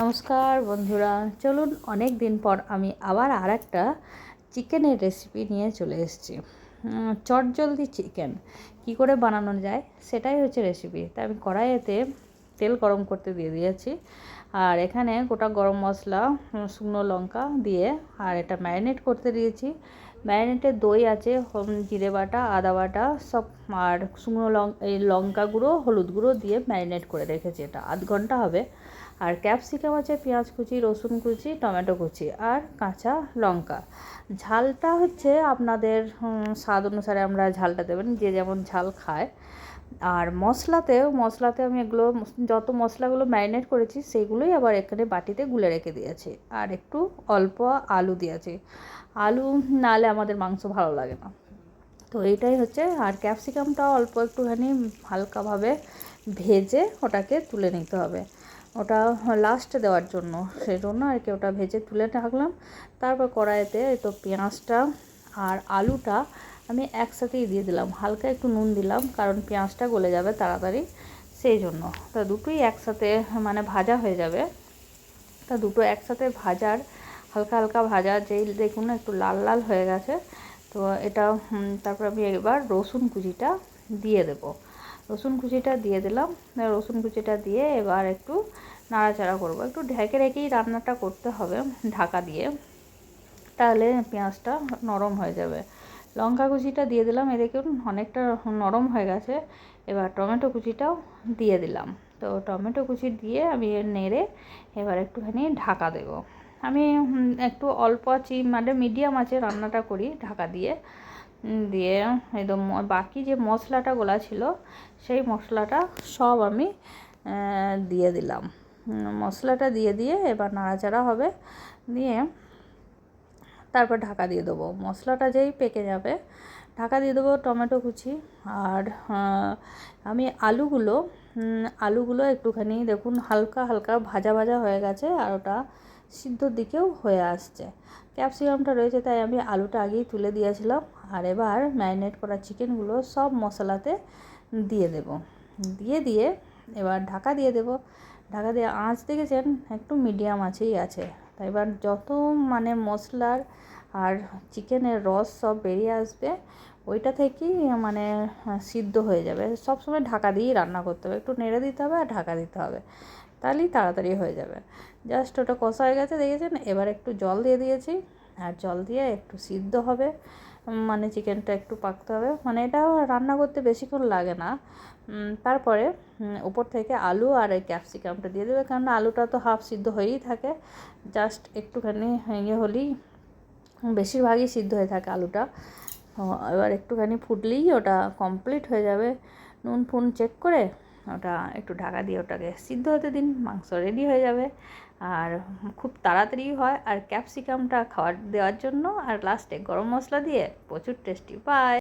নমস্কার বন্ধুরা, চলুন অনেক দিন পর আমি আবার একটা চিকেনের রেসিপি নিয়ে চলে এসেছি। চটজলদি চিকেন কি করে বানানো যায় সেটাই হচ্ছে রেসিপি। তাই আমি কড়াইতে তেল গরম করতে দিয়ে দিয়েছি, আর এখানে গোটা গরম মশলা, শুকনো লঙ্কা দিয়ে আর এটা ম্যারিনেট করতে দিয়েছি। ম্যারিনেটে দই আছে, জিরে বাটা, আদা বাটা সব, আর শুকনো লঙ্কা গুঁড়ো, হলুদ গুঁড়ো দিয়ে ম্যারিনেট করে রেখেছি। এটা আধ ঘন্টা হবে। আর ক্যাপসিকাম আছে, পেঁয়াজ কুচি, রসুন কুচি, টমেটো কুচি আর কাঁচা লঙ্কা। ঝালটা হচ্ছে আপনাদের স্বাদ অনুসারে আমরা ঝালটা দেবেন, যে যেমন ঝাল খায়। আর মশলাতে আমি এগুলো যত মশলাগুলো ম্যারিনেট করেছি সেইগুলোই আবার এখানে বাটিতে গুলে রেখে দিয়েছি। আর একটু অল্প আলু দিয়েছি। আলু নাহলে আমাদের মাংস ভালো লাগে না। তো এইটাই হচ্ছে। আর ক্যাপসিকামটাও অল্প একটুখানি হালকাভাবে ভেজে ওটাকে তুলে নিতে হবে। ওটা লাস্টে দেওয়ার জন্য, সেই জন্য আর কি ওটা ভেজে তুলে রাখলাম। তারপর কড়াইতে তো পেঁয়াজটা আর আলুটা আমি একসাথেই দিয়ে দিলাম। হালকা একটু নুন দিলাম, কারণ পেঁয়াজটা গলে যাবে তাড়াতাড়ি, সেই জন্য। তা দুটোই একসাথে মানে ভাজা হয়ে যাবে। তা দুটো একসাথে ভাজার, হালকা হালকা ভাজা যেই দেখুন একটু লাল লাল হয়ে গেছে, তো এটা তারপর আমি এবার রসুন কুচিটা দিয়ে দেব। রসুন কুচিটা দিয়ে দিলাম। রসুন কুচিটা দিয়ে এবার একটু নাড়াচাড়া করব। একটু ঢেকে রেখেই রান্নাটা করতে হবে, ঢাকা দিয়ে, তাহলে পেঁয়াজটা নরম হয়ে যাবে। লঙ্কা কুচিটা দিয়ে দিলাম, এ দেখুন অনেকটা নরম হয়ে গেছে। এবার টমেটো কুচিটাও দিয়ে দিলাম। তো টমেটো কুচি দিয়ে আমি নেড়ে এবার একটুখানি ঢাকা দেব। আমি একটু অল্প আঁচে মানে মিডিয়াম আঁচে রান্নাটা করি ঢাকা দিয়ে। দিয়ে একদম বাকি যে মশলাটা গোলা ছিল সেই মশলাটা সব আমি দিয়ে দিলাম। মশলাটা দিয়ে এবার নাড়াচাড়া হবে, দিয়ে তারপর ঢাকা দিয়ে দেবো। মশলাটা যেই পেকে যাবে ঢাকা দিয়ে দেবো। টমেটো কুচি আর আমি আলুগুলো একটুখানি দেখুন হালকা হালকা ভাজা ভাজা হয়ে গেছে, আর ওটা সিদ্ধর দিকেও হয়ে আসছে। ক্যাপসিকামটা রয়েছে তাই আমি আলুটা আগেই তুলে দিয়েছিলাম। আর এবার ম্যারিনেট করা চিকেনগুলো সব মশলাতে দিয়ে দেব। দিয়ে এবার ঢাকা দিয়ে দেব। ঢাকা দিয়ে আঁচ দেখেছেন একটু মিডিয়াম আঁচেই আছে। তাই এবার যত মানে মশলার আর চিকেনের রস সব বেরিয়ে আসবে, ওইটা থেকেই মানে সিদ্ধ হয়ে যাবে। সব সময় ঢাকা দিয়েই রান্না করতে হবে, একটু নেড়ে দিতে হবে আর ঢাকা দিতে হবে, তাহলেই তাড়াতাড়ি হয়ে যাবে। জাস্ট ওটা কষা হয়ে গেছে দেখেছেন। এবার একটু জল দিয়ে দিয়েছি, আর জল দিয়ে একটু সিদ্ধ হবে, মানে চিকেনটা একটু পাকতে হবে। মানে এটা রান্না করতে বেশিক্ষণ লাগে না। তারপরে উপর থেকে আলু আর এই ক্যাপসিকামটা দিয়ে দেবে, কারণ আলুটা তো হাফ সিদ্ধ হয়েই থাকে। জাস্ট একটুখানি হলেই বেশিরভাগই সিদ্ধ হয়ে থাকে আলুটা। এবার একটুখানি ফুটলেই ওটা কমপ্লিট হয়ে যাবে। নুন ফুন চেক করে ওটা একটু ঢাকা দিয়ে ওটাকে সিদ্ধ হতে দিন, মাংস রেডি হয়ে যাবে। আর খুব তাড়াতাড়ি হয়। আর ক্যাপসিকামটা খাওয়ার দেওয়ার জন্য আর লাস্টে গরম মশলা দিয়ে প্রচুর টেস্টি। বাই।